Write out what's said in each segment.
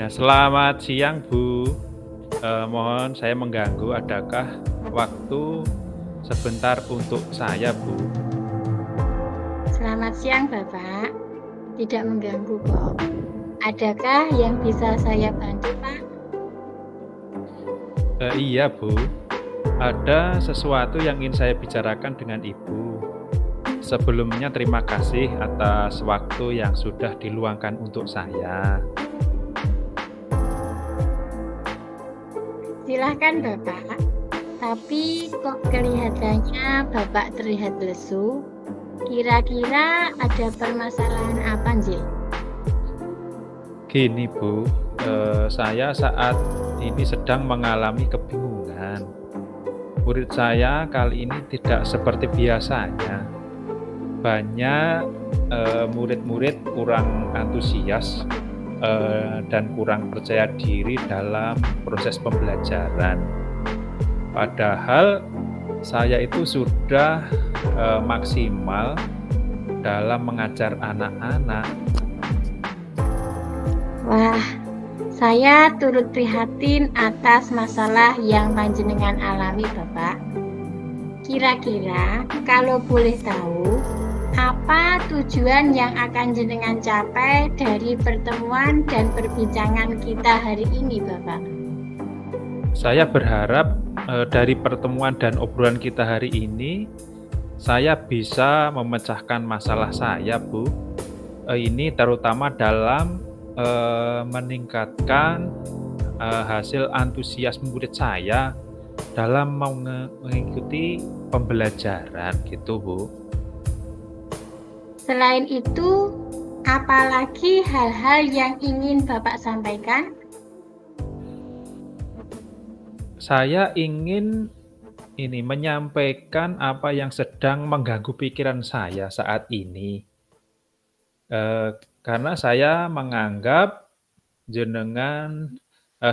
Ya, selamat siang Bu. Mohon saya mengganggu, adakah waktu sebentar untuk saya Bu? Selamat siang, Bapak. Tidak mengganggu kok. Adakah yang bisa saya bantu, Pak? Iya Bu, ada sesuatu yang ingin saya bicarakan dengan Ibu. Sebelumnya terima kasih atas waktu yang sudah diluangkan untuk saya. Silahkan, Bapak. Tapi kok kelihatannya Bapak terlihat lesu? Kira-kira ada permasalahan apa, Nji? Gini Bu, saya saat ini sedang mengalami kebingungan. Murid saya kali ini tidak seperti biasanya. Banyak, murid-murid kurang antusias, dan kurang percaya diri dalam proses pembelajaran. Padahal saya itu sudah, maksimal dalam mengajar anak-anak. Wah, saya turut prihatin atas masalah yang panjenengan alami, Bapak. Kira-kira kalau boleh tahu, apa tujuan yang akan jenengan capai dari pertemuan dan perbincangan kita hari ini, Bapak? Saya berharap, dari pertemuan dan obrolan kita hari ini, saya bisa memecahkan masalah saya, Bu. Ini terutama dalam, meningkatkan, hasil antusias murid saya dalam mengikuti pembelajaran gitu, Bu. Selain itu, apalagi hal-hal yang ingin Bapak sampaikan? Saya ingin menyampaikan apa yang sedang mengganggu pikiran saya saat ini. Karena saya menganggap jenengan,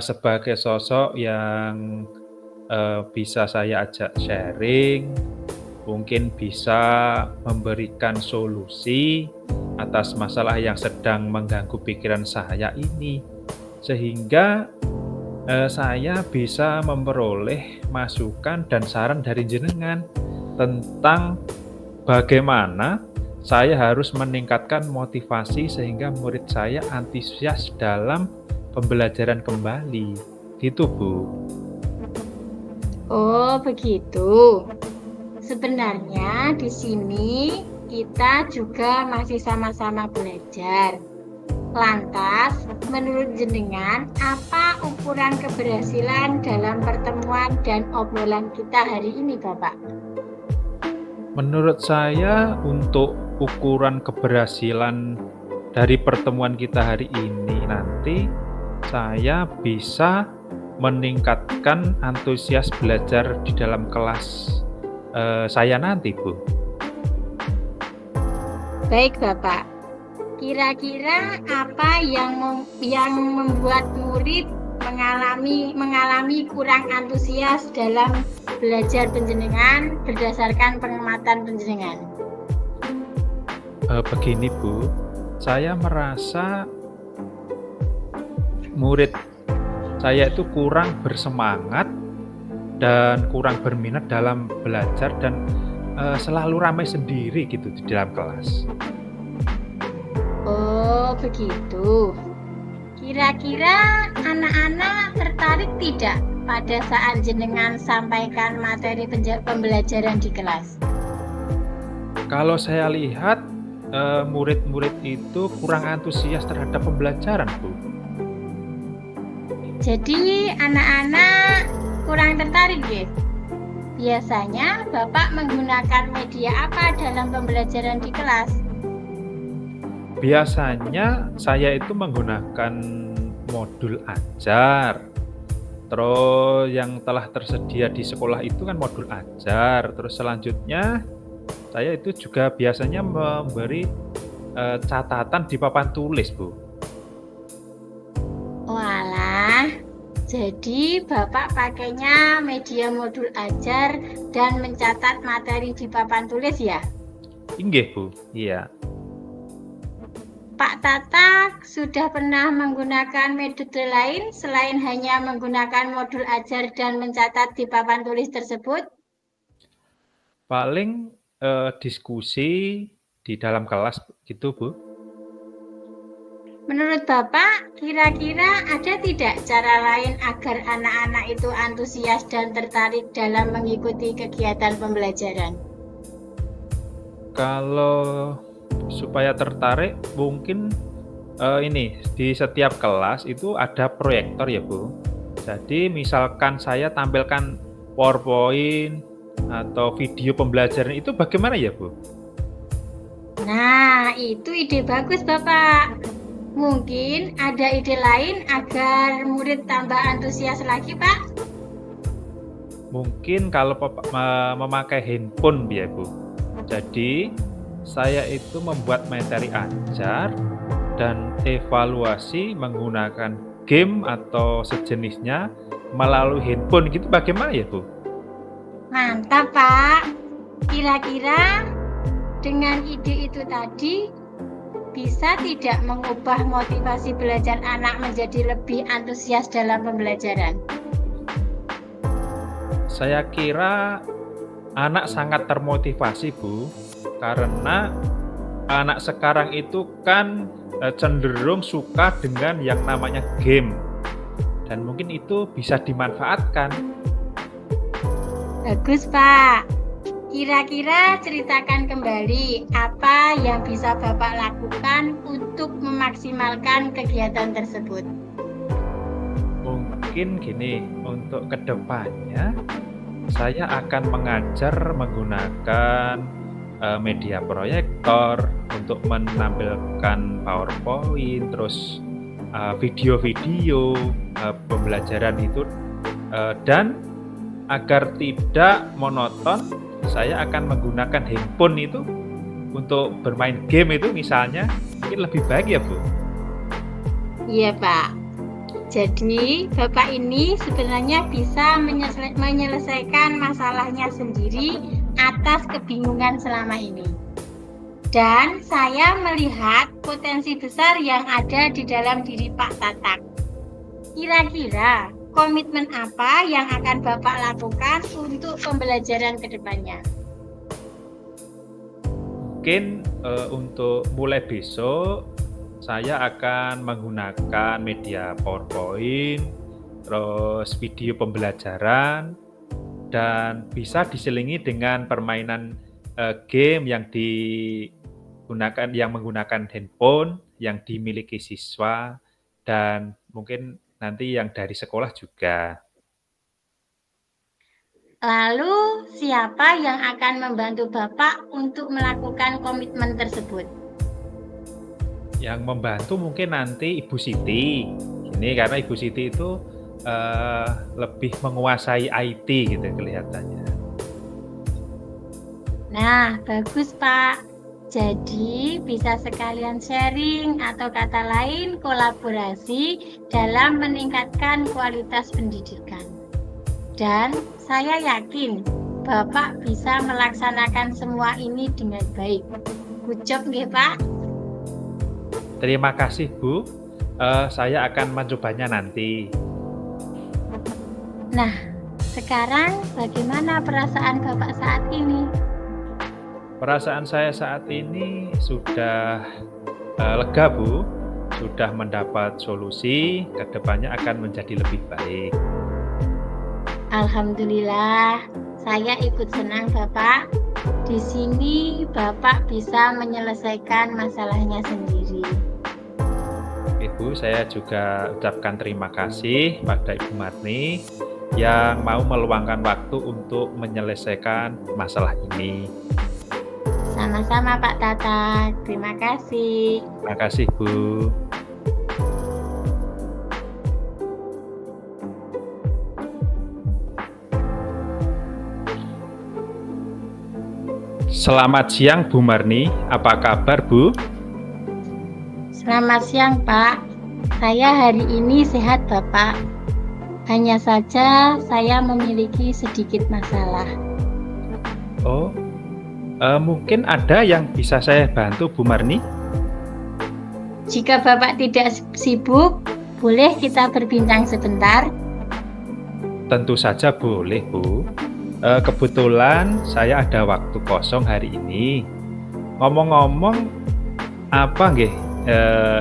sebagai sosok yang, bisa saya ajak sharing, mungkin bisa memberikan solusi atas masalah yang sedang mengganggu pikiran saya ini. Sehingga, saya bisa memperoleh masukan dan saran dari jenengan tentang bagaimana saya harus meningkatkan motivasi sehingga murid saya antusias dalam pembelajaran kembali. Gitu, Bu. Oh, begitu. Sebenarnya di sini kita juga masih sama-sama belajar. Lantas, menurut jenengan, apa ukuran keberhasilan dalam pertemuan dan obrolan kita hari ini, Bapak? Menurut saya untuk ukuran keberhasilan dari pertemuan kita hari ini nanti, saya bisa meningkatkan antusias belajar di dalam kelas, saya nanti, Bu. Baik, Bapak. Kira-kira apa yang membuat murid mengalami kurang antusias dalam belajar penjenengan berdasarkan pengamatan penjenengan? Begini, Bu, saya merasa murid saya itu kurang bersemangat dan kurang berminat dalam belajar dan, selalu ramai sendiri gitu di dalam kelas. Oh, begitu. Kira-kira anak-anak tertarik tidak pada saat jenengan sampaikan materi pembelajaran di kelas? Kalau saya lihat, murid-murid itu kurang antusias terhadap pembelajaran, Bu. Jadi anak-anak kurang tertarik ya? Biasanya Bapak menggunakan media apa dalam pembelajaran di kelas? Biasanya saya itu menggunakan modul ajar, terus yang telah tersedia di sekolah itu kan modul ajar, terus selanjutnya saya itu juga biasanya memberi, catatan di papan tulis, Bu. Walah, jadi Bapak pakainya media modul ajar dan mencatat materi di papan tulis ya? Inggih, Bu, iya. Pak Tata sudah pernah menggunakan metode lain selain hanya menggunakan modul ajar dan mencatat di papan tulis tersebut? Paling, diskusi di dalam kelas gitu, Bu. Menurut Bapak, kira-kira ada tidak cara lain agar anak-anak itu antusias dan tertarik dalam mengikuti kegiatan pembelajaran? Kalau supaya tertarik mungkin, ini, di setiap kelas itu ada proyektor ya, Bu. Jadi misalkan saya tampilkan PowerPoint atau video pembelajaran itu bagaimana ya, Bu? Nah, itu ide bagus, Bapak. Mungkin ada ide lain agar murid tambah antusias lagi, Pak? Mungkin kalau memakai handphone ya, Bu. Jadi, saya itu membuat materi ajar dan evaluasi menggunakan game atau sejenisnya melalui handphone gitu bagaimana ya, Bu? Mantap, Pak. Kira-kira dengan ide itu tadi bisa tidak mengubah motivasi belajar anak menjadi lebih antusias dalam pembelajaran? Saya kira anak sangat termotivasi, Bu, karena anak sekarang itu kan, cenderung suka dengan yang namanya game, dan mungkin itu bisa dimanfaatkan. Bagus, Pak. Kira-kira ceritakan kembali apa yang bisa Bapak lakukan untuk memaksimalkan kegiatan tersebut. Mungkin gini, untuk kedepannya saya akan mengajar menggunakan, media proyektor untuk menampilkan PowerPoint, terus, video-video, pembelajaran itu, dan agar tidak monoton, saya akan menggunakan handphone itu untuk bermain game itu misalnya, mungkin lebih baik ya, Bu? Iya, Pak. Jadi, Bapak ini sebenarnya bisa menyelesaikan masalahnya sendiri atas kebingungan selama ini. Dan saya melihat potensi besar yang ada di dalam diri Pak Tatak. Kira-kira komitmen apa yang akan Bapak lakukan untuk pembelajaran ke depannya? Mungkin, untuk mulai besok saya akan menggunakan media PowerPoint, terus video pembelajaran, dan bisa diselingi dengan permainan, game yang menggunakan handphone yang dimiliki siswa dan mungkin nanti yang dari sekolah juga. Lalu, siapa yang akan membantu Bapak untuk melakukan komitmen tersebut? Yang membantu mungkin nanti Ibu Siti. Ini karena Ibu Siti itu, lebih menguasai IT gitu kelihatannya. Nah, bagus, Pak. Jadi, bisa sekalian sharing atau kata lain kolaborasi dalam meningkatkan kualitas pendidikan. Dan saya yakin Bapak bisa melaksanakan semua ini dengan baik. Good job, nggih, Pak? Terima kasih, Bu. Saya akan mencobanya nanti. Nah, sekarang bagaimana perasaan Bapak saat ini? Perasaan saya saat ini sudah, lega, Bu. Sudah mendapat solusi, ke depannya akan menjadi lebih baik. Alhamdulillah, saya ikut senang, Bapak. Di sini Bapak bisa menyelesaikan masalahnya sendiri. Ibu, saya juga ucapkan terima kasih pada Ibu Marni yang mau meluangkan waktu untuk menyelesaikan masalah ini. Sama-sama, Pak Tata. Terima kasih. Terima kasih, Bu. Selamat siang, Bu Marni. Apa kabar, Bu? Selamat siang, Pak. Saya hari ini sehat, Bapak. Hanya saja saya memiliki sedikit masalah. Oh, mungkin ada yang bisa saya bantu, Bu Marni? Jika Bapak tidak sibuk, boleh kita berbincang sebentar? Tentu saja boleh, Bu. Kebetulan saya ada waktu kosong hari ini. Ngomong-ngomong, apa nggih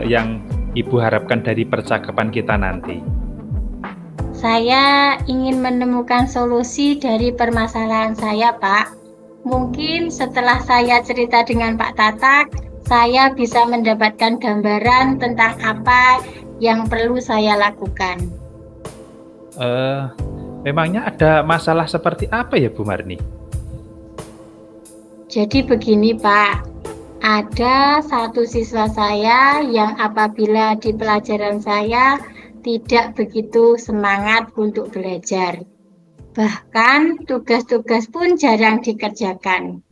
yang Ibu harapkan dari percakapan kita nanti? Saya ingin menemukan solusi dari permasalahan saya, Pak. Mungkin setelah saya cerita dengan Pak Tatak, saya bisa mendapatkan gambaran tentang apa yang perlu saya lakukan. Eh, Memangnya ada masalah seperti apa ya, Bu Marni? Jadi begini, Pak. Ada satu siswa saya yang apabila di pelajaran saya tidak begitu semangat untuk belajar. Bahkan tugas-tugas pun jarang dikerjakan.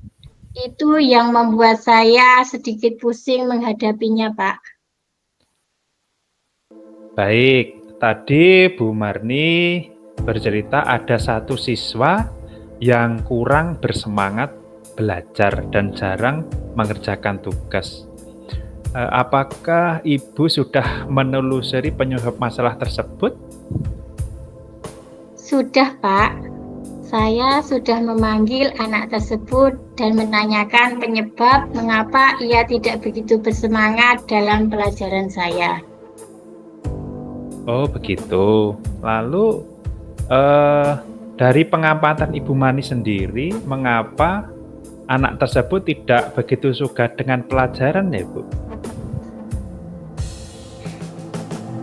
Itu yang membuat saya sedikit pusing menghadapinya, Pak. Baik, tadi Bu Marni bercerita ada satu siswa yang kurang bersemangat belajar dan jarang mengerjakan tugas. Apakah Ibu sudah menelusuri penyebab masalah tersebut? Sudah, Pak. Saya sudah memanggil anak tersebut dan menanyakan penyebab mengapa ia tidak begitu bersemangat dalam pelajaran saya. Oh, begitu. Lalu dari pengamatan Ibu Mani sendiri, mengapa anak tersebut tidak begitu suka dengan pelajaran ya, Bu?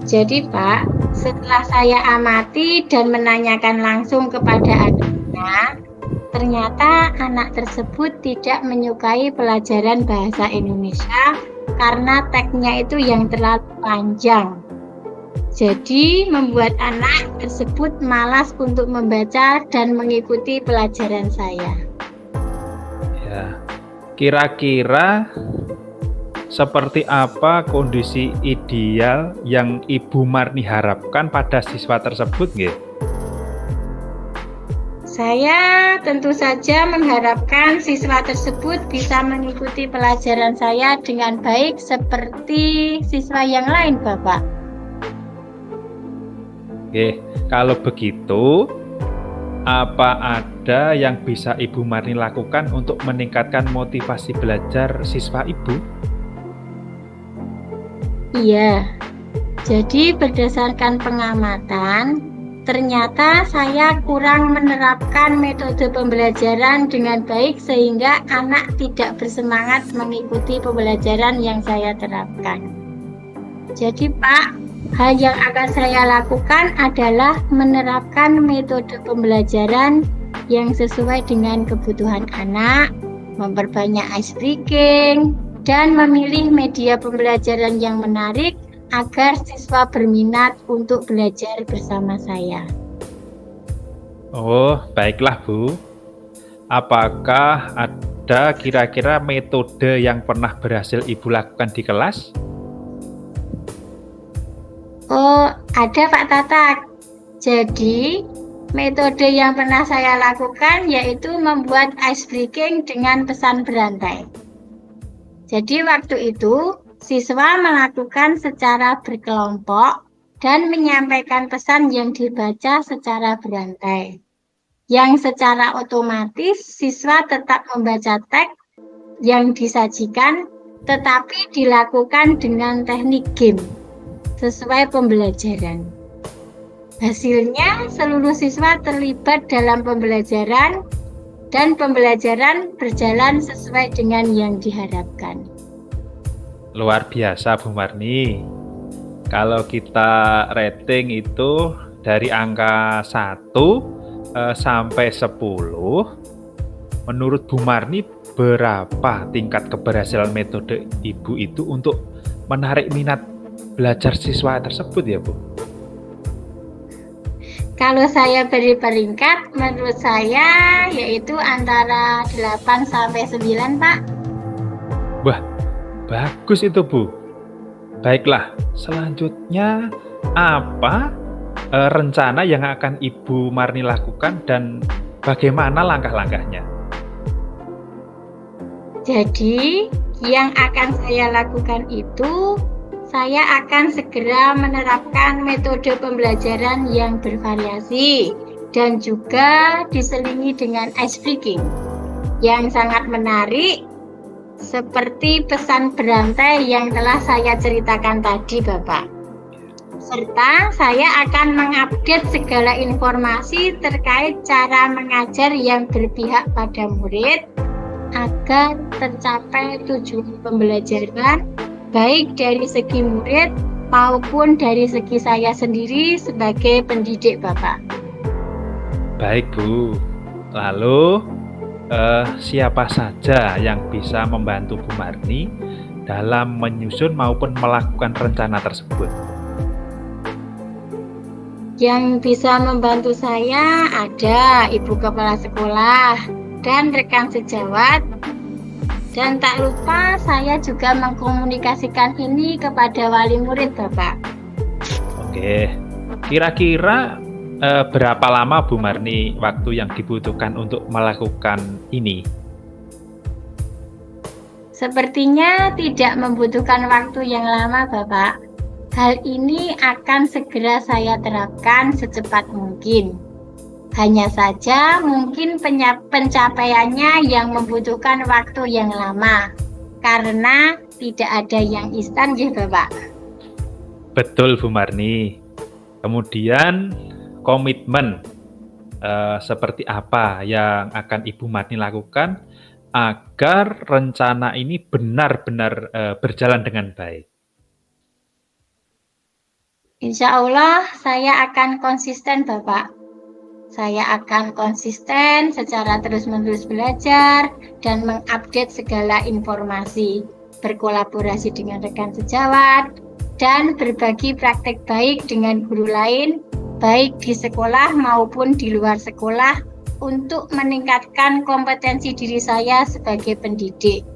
Jadi, Pak, setelah saya amati dan menanyakan langsung kepada anaknya, ternyata anak tersebut tidak menyukai pelajaran bahasa Indonesia karena teksnya itu yang terlalu panjang. Jadi, membuat anak tersebut malas untuk membaca dan mengikuti pelajaran saya. Ya, kira-kira seperti apa kondisi ideal yang Ibu Marni harapkan pada siswa tersebut, nggih? Saya tentu saja mengharapkan siswa tersebut bisa mengikuti pelajaran saya dengan baik seperti siswa yang lain, Bapak. Oke, kalau begitu, apa ada yang bisa Ibu Marni lakukan untuk meningkatkan motivasi belajar siswa Ibu? Iya, jadi berdasarkan pengamatan, ternyata saya kurang menerapkan metode pembelajaran dengan baik sehingga anak tidak bersemangat mengikuti pembelajaran yang saya terapkan. Jadi, Pak, hal yang akan saya lakukan adalah menerapkan metode pembelajaran yang sesuai dengan kebutuhan anak, memperbanyak ice breaking, dan memilih media pembelajaran yang menarik agar siswa berminat untuk belajar bersama saya. Oh, baiklah, Bu. Apakah ada kira-kira metode yang pernah berhasil Ibu lakukan di kelas? Oh, ada Pak Tatak. Jadi, metode yang pernah saya lakukan yaitu membuat ice breaking dengan pesan berantai. Jadi waktu itu, siswa melakukan secara berkelompok dan menyampaikan pesan yang dibaca secara berantai. Yang secara otomatis siswa tetap membaca teks yang disajikan, tetapi dilakukan dengan teknik game sesuai pembelajaran. Hasilnya, seluruh siswa terlibat dalam pembelajaran dan pembelajaran berjalan sesuai dengan yang diharapkan. Luar biasa, Bu Marni. Kalau kita rating itu dari angka 1 sampai 10, menurut Bu Marni berapa tingkat keberhasilan metode Ibu itu untuk menarik minat belajar siswa tersebut ya, Bu? Kalau saya beri peringkat, menurut saya yaitu antara 8 sampai 9, Pak. Wah, bagus itu, Bu. Baiklah, selanjutnya apa rencana yang akan Ibu Marni lakukan dan bagaimana langkah-langkahnya? Jadi, yang akan saya lakukan itu, saya akan segera menerapkan metode pembelajaran yang bervariasi dan juga diselingi dengan ice breaking yang sangat menarik seperti pesan berantai yang telah saya ceritakan tadi, Bapak. Serta saya akan mengupdate segala informasi terkait cara mengajar yang berpihak pada murid agar tercapai tujuan pembelajaran baik dari segi murid maupun dari segi saya sendiri sebagai pendidik, Bapak. Baik, Bu. Lalu, siapa saja yang bisa membantu Bu Marni dalam menyusun maupun melakukan rencana tersebut? Yang bisa membantu saya ada Ibu Kepala Sekolah dan rekan sejawat. Dan tak lupa saya juga mengkomunikasikan ini kepada wali murid, Bapak. Oke, kira-kira berapa lama Bu Marni waktu yang dibutuhkan untuk melakukan ini? Sepertinya tidak membutuhkan waktu yang lama, Bapak. Hal ini akan segera saya terapkan secepat mungkin. Hanya saja mungkin pencapaiannya yang membutuhkan waktu yang lama, karena tidak ada yang instan ya, Bapak. Betul, Bu Marni. Kemudian komitmen seperti apa yang akan Ibu Marni lakukan agar rencana ini benar-benar berjalan dengan baik? Insya Allah saya akan konsisten, Bapak. Saya akan konsisten secara terus-menerus belajar dan mengupdate segala informasi, berkolaborasi dengan rekan sejawat, dan berbagi praktek baik dengan guru lain, baik di sekolah maupun di luar sekolah, untuk meningkatkan kompetensi diri saya sebagai pendidik.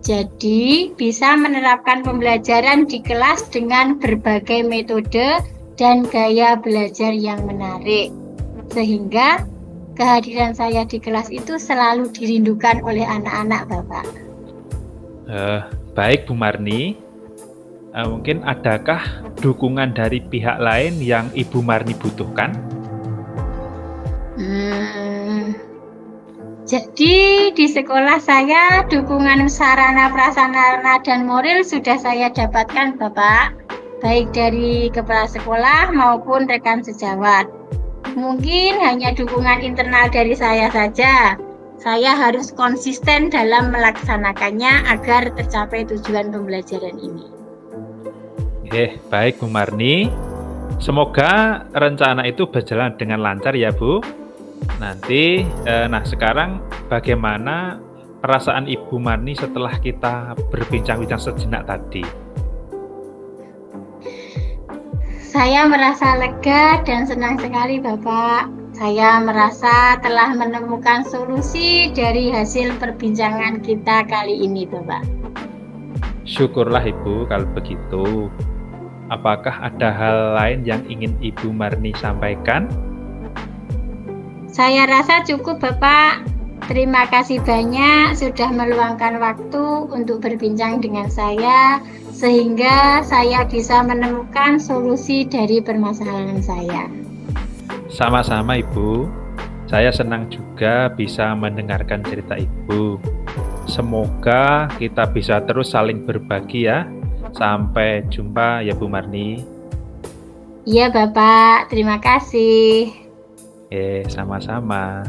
Jadi, bisa menerapkan pembelajaran di kelas dengan berbagai metode dan gaya belajar yang menarik. Sehingga kehadiran saya di kelas itu selalu dirindukan oleh anak-anak, Bapak. Baik, Bu Marni. Mungkin adakah dukungan dari pihak lain yang Ibu Marni butuhkan? Jadi di sekolah saya dukungan sarana prasarana dan moral sudah saya dapatkan, Bapak, baik dari kepala sekolah maupun rekan sejawat. Mungkin hanya dukungan internal dari saya saja. Saya harus konsisten dalam melaksanakannya agar tercapai tujuan pembelajaran ini. Baik Bu Marni. Semoga rencana itu berjalan dengan lancar ya Bu. Nanti, sekarang bagaimana perasaan Ibu Marni setelah kita berbincang-bincang sejenak tadi? Saya merasa lega dan senang sekali, Bapak. Saya merasa telah menemukan solusi dari hasil perbincangan kita kali ini, Bapak. Syukurlah Ibu kalau begitu. Apakah ada hal lain yang ingin Ibu Marni sampaikan? Saya rasa cukup, Bapak. Terima kasih banyak sudah meluangkan waktu untuk berbincang dengan saya, sehingga saya bisa menemukan solusi dari permasalahan saya. Sama-sama Ibu. Saya senang juga bisa mendengarkan cerita Ibu. Semoga kita bisa terus saling berbagi ya. Sampai jumpa ya Bu Marni. Iya Bapak, terima kasih. Sama-sama.